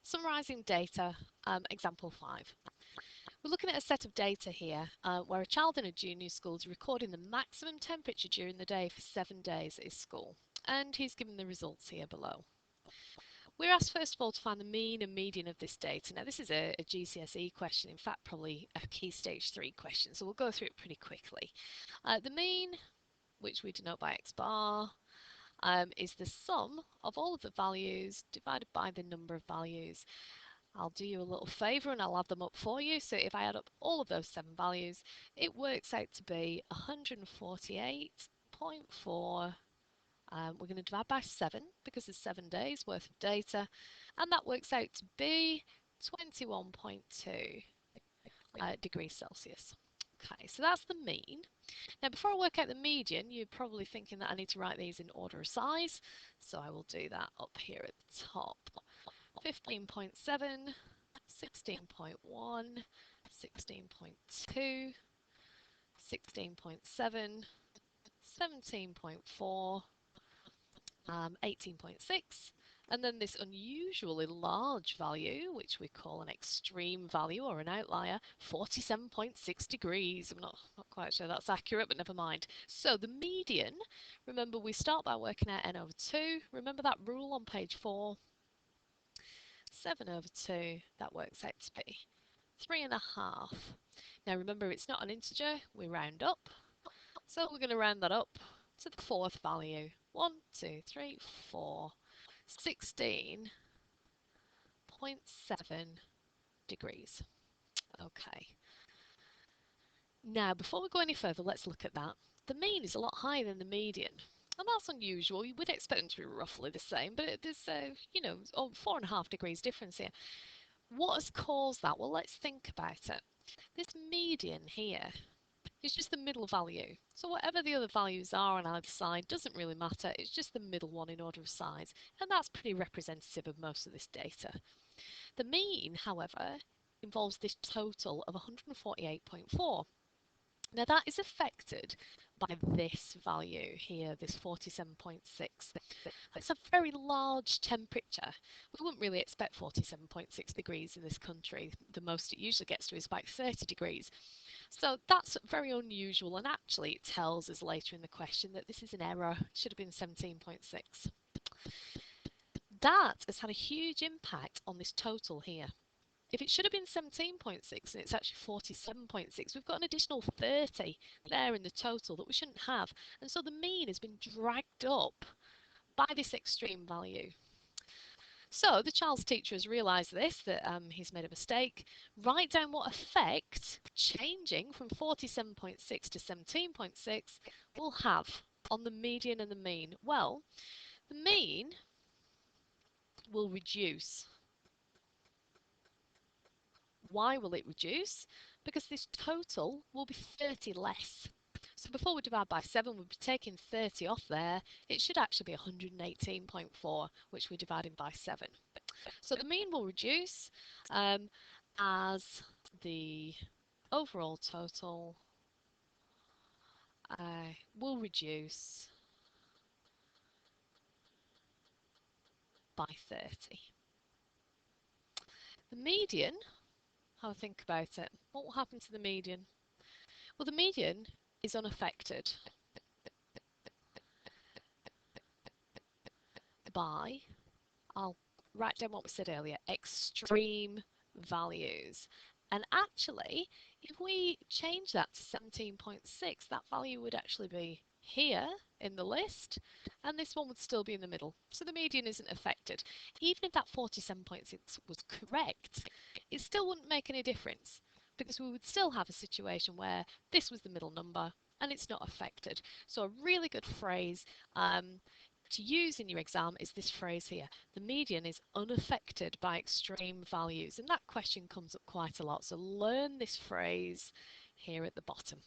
Summarising data, example 5. We're looking at a set of data here where a child in a junior school is recording the maximum temperature during the day for 7 days at his school, and he's given the results here below. We're asked first of all to find the mean and median of this data. Now this is a GCSE question, in fact probably a key stage 3 question, so we'll go through it pretty quickly. The mean, which we denote by x bar, is the sum of all of the values divided by the number of values. I'll do you a little favour and I'll add them up for you. So if I add up all of those 7 values, it works out to be 148.4. We're going to divide by 7 because there's 7 days worth of data, and that works out to be 21.2 degrees Celsius. Okay, so that's the mean. Now before I work out the median, you're probably thinking that I need to write these in order of size, so I will do that up here at the top. 15.7, 16.1, 16.2, 16.7, 17.4, 18.6, and then this unusually large value, which we call an extreme value or an outlier, 47.6 degrees. I'm not quite sure that's accurate, but never mind. So the median, remember we start by working out n over 2. Remember that rule on page 4? 7 over 2, that works out to be 3.5. Now remember it's not an integer, we round up. So we're going to round that up to the 4th value. 1, 2, 3, 4. 16.7 degrees. Okay. Now, before we go any further, let's look at that. The mean is a lot higher than the median. And that's unusual. You would expect them to be roughly the same, but there's, 4.5 degrees difference here. What has caused that? Well, let's think about it. This median here is just the middle value. So whatever the other values are on either side doesn't really matter. It's just the middle one in order of size. And that's pretty representative of most of this data. The mean, however, involves this total of 148.4. Now that is affected by this value here, this 47.6. It's a very large temperature. We wouldn't really expect 47.6 degrees in this country. The most it usually gets to is about 30 degrees. So that's very unusual, and actually it tells us later in the question that this is an error. It should have been 17.6. That has had a huge impact on this total here. If it should have been 17.6 and it's actually 47.6, we've got an additional 30 there in the total that we shouldn't have. And so the mean has been dragged up by this extreme value. So the child's teacher has realised this, that he's made a mistake. Write down what effect changing from 47.6 to 17.6 will have on the median and the mean. Well, the mean will reduce. Why will it reduce? Because this total will be 30 less. So before we divide by 7, we'll be taking 30 off there. It should actually be 118.4, which we're dividing by 7. So the mean will reduce as the overall total will reduce by 30. The median, how I think about it, what will happen to the median? Well, the median is unaffected by, I'll write down what we said earlier, extreme values. And actually, if we change that to 17.6, that value would actually be here in the list, and this one would still be in the middle. So the median isn't affected. Even if that 47.6 was correct, it still wouldn't make any difference, because we would still have a situation where this was the middle number and it's not affected. So a really good phrase to use in your exam is this phrase here: the median is unaffected by extreme values. And that question comes up quite a lot, so learn this phrase here at the bottom.